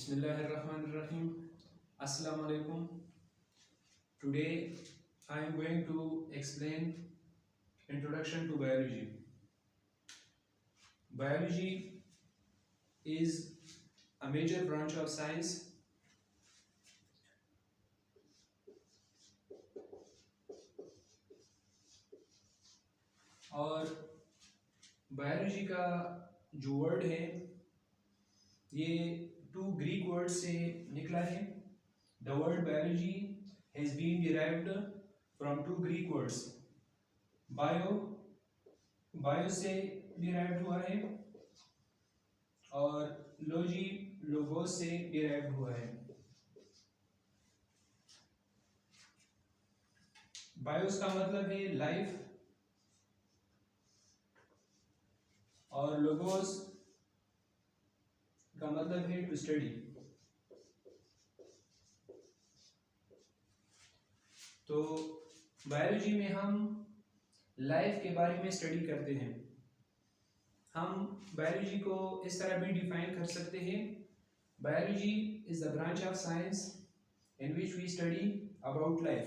Bismillahirrahmanirrahim. Assalamu alaikum. Today I am going to explain introduction to biology. Biology is a major branch of science और biology का जो word है ये to Greek word से निकला है. The word biology has been derived from two Greek words. Bio से derived हुआ है और लॉजी लोगोस से डिराइव्ड हुआ है. बायोस का मतलब है लाइफ और लोगोस का मतलब है टू स्टडी. तो बायोलॉजी में हम लाइफ के बारे में स्टडी करते हैं. हम बायोलॉजी को इस तरह भी डिफाइन कर सकते हैं. Biology is the branch of science in which we study about life,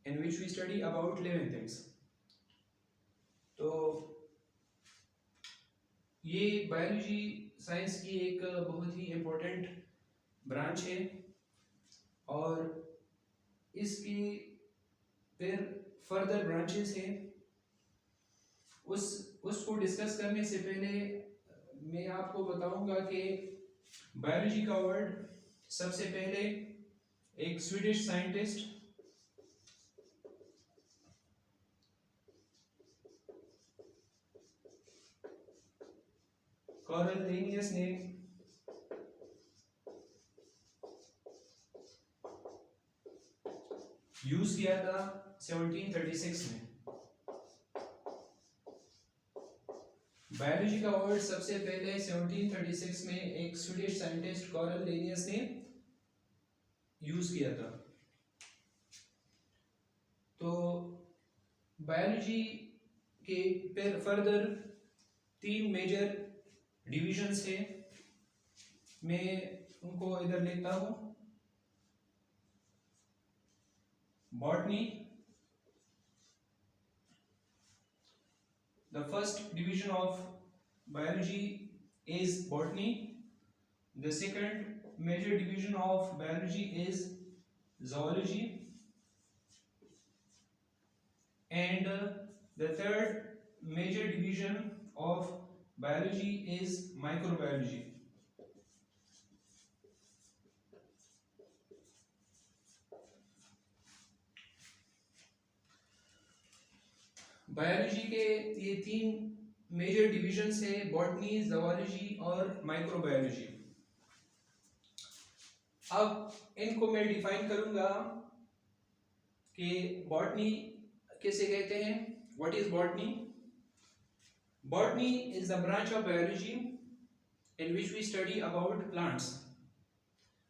in which we study about living things. तो ये बायोलॉजी साइंस की एक बहुत ही इम्पोर्टेंट ब्रांच है और इसकी फिर फर्दर ब्रांचेस हैं. उसको डिस्कस करने से पहले मैं आपको बताऊंगा कि बायोलॉजी का वर्ड सबसे पहले एक स्वीडिश साइंटिस्ट कार्ल लिनियस ने यूज किया था 1736 में. बायोलॉजी का वर्ड सबसे पहले 1736 में एक स्वीडिश साइंटिस्ट कार्ल लिनियस ने यूज किया था. तो बायोलॉजी के फिर फर्दर 3 मेजर डिविजन्स है. मैं उनको इधर लिखता हूं. Botany, the first division of biology is botany. The second major division of biology is zoology, and the third major division of biology is microbiology. Biology के ये 3 मेजर डिविजन्स है, botany, zoology और माइक्रोबायोलॉजी. अब इनको मैं define करूंगा कि botany किसे कहते हैं. What is botany? Botany is the branch of biology in which we study about plants.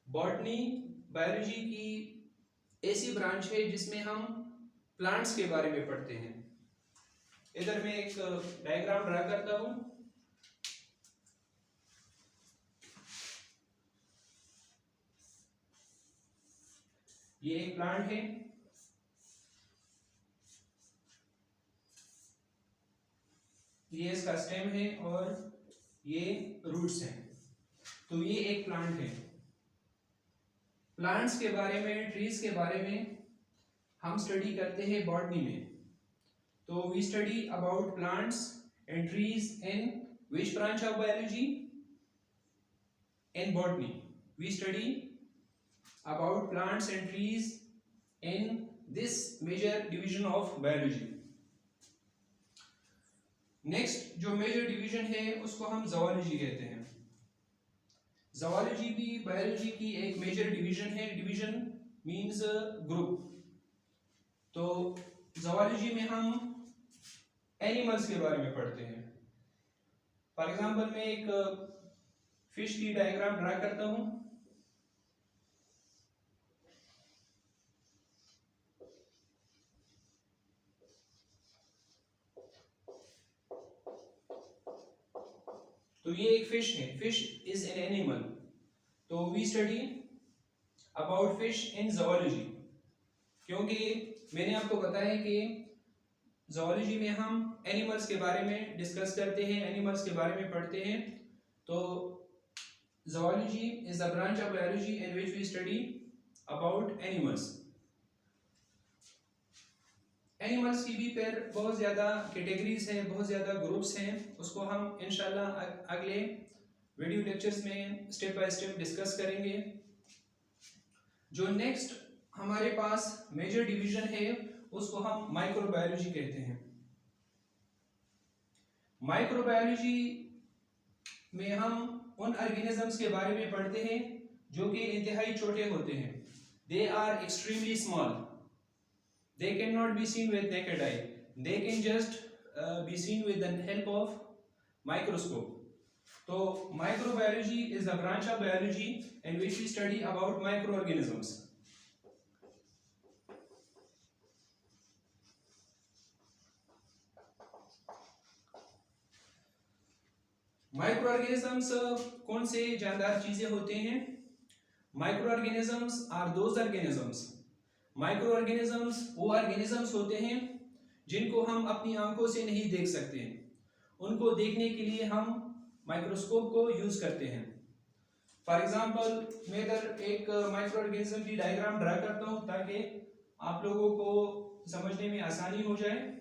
Botany biology की ऐसी ब्रांच है जिसमें हम प्लांट्स के बारे में पढ़ते हैं. इधर मैं एक डायग्राम ड्रा करता हूं. ये एक प्लांट है. ये इसका स्टेम है और ये रूट्स हैं. तो ये एक प्लांट है. प्लांट्स के बारे में, ट्रीज के बारे में हम स्टडी करते हैं बॉटनी में. So we study about plants and trees in which branch of biology? In botany. We study about plants and trees in this major division of biology. Next जो major division है उसको हम zoology कहते हैं. zoology भी biology की एक major division है. Division means group. तो zoology में हम एनिमल्स के बारे में पढ़ते हैं. फॉर एग्जाम्पल मैं एक फिश की डायग्राम ड्रा करता हूं. तो ये एक फिश है. Fish is an animal. तो we study about fish in zoology, क्योंकि मैंने आपको बताया कि ज़ूलॉजी में हम एनिमल्स के बारे में डिस्कस करते हैं, एनिमल्स के बारे में पढ़ते हैं। तो zoology is a branch of biology in which we study about animals. Animals की भी फिर बहुत ज़्यादा कैटेगरीज हैं, बहुत ज़्यादा ग्रुप्स हैं, उसको हम इंशाल्लाह अगले वीडियो लेक्चर्स में स्टेप बाय स्टेप डिस्कस करेंगे। जो नेक्स्ट हमारे पास मेजर डिवीजन है उसको हम माइक्रोबायोलॉजी कहते हैं। माइक्रोबायोलॉजी में हम उन ऑर्गेनिजम्स के बारे में पढ़ते हैं जो कि इंतहाई छोटे होते हैं। They are extremely small, they cannot be seen with naked eye, they can just be seen with the help of microscope. So microbiology is a branch of biology in which we study about microorganisms. Microorganisms कौन से जानदार चीजें होते हैं? Microorganisms are those organisms, micro organisms वो organisms होते हैं जिनको हम अपनी आंखों से नहीं देख सकते हैं, उनको देखने के लिए हम माइक्रोस्कोप को यूज करते हैं। फॉर एग्जांपल मैं इधर एक माइक्रो ऑर्गेनिज्म की डायग्राम ड्रा करता हूं ताकि आप लोगों को समझने में आसानी हो जाए।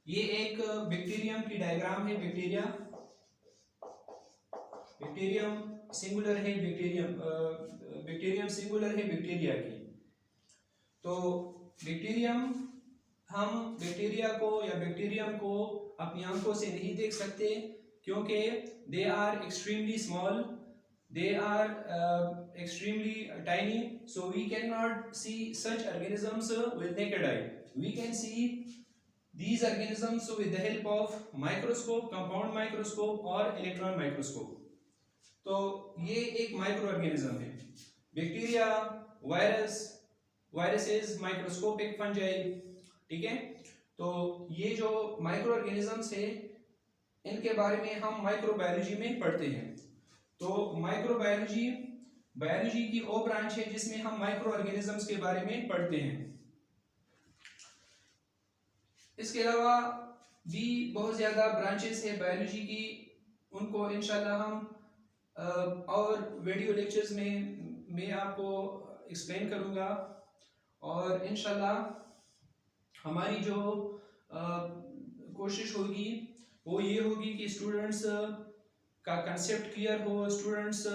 ये एक बैक्टीरियम की डायग्राम है। बैक्टीरियम सिंगुलर है, बैक्टीरियम सिंगुलर है बैक्टीरिया की। तो हम बैक्टीरियम को अपनी आंखों से नहीं देख सकते क्योंकि they are extremely small, they are extremely tiny, so we cannot see such organisms with naked eye. We can see these organisms with the help of microscope, compound microscope or electron microscope. तो ये एक micro organism है। Bacteria, viruses, microscopic fungi, ठीक है। तो ये जो micro organisms है इनके बारे में हम माइक्रोबायोलॉजी में पढ़ते हैं। तो बायोलॉजी की वो ब्रांच है जिसमें हम माइक्रो ऑर्गेनिजम्स के बारे में पढ़ते हैं। इसके अलावा भी बहुत ज़्यादा ब्रांचेस है बायोलॉजी की, उनको इंशाल्लाह हम और वीडियो लेक्चर्स में मैं आपको एक्सप्लेन करूँगा। और इंशाल्लाह हमारी जो कोशिश होगी वो ये होगी कि स्टूडेंट्स का कंसेप्ट क्लियर हो, स्टूडेंट्स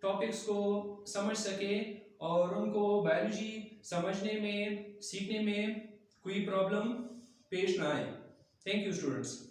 टॉपिक्स को समझ सके और उनको बायोलॉजी समझने में, सीखने में कोई प्रॉब्लम पेश ना आए। Thank you students.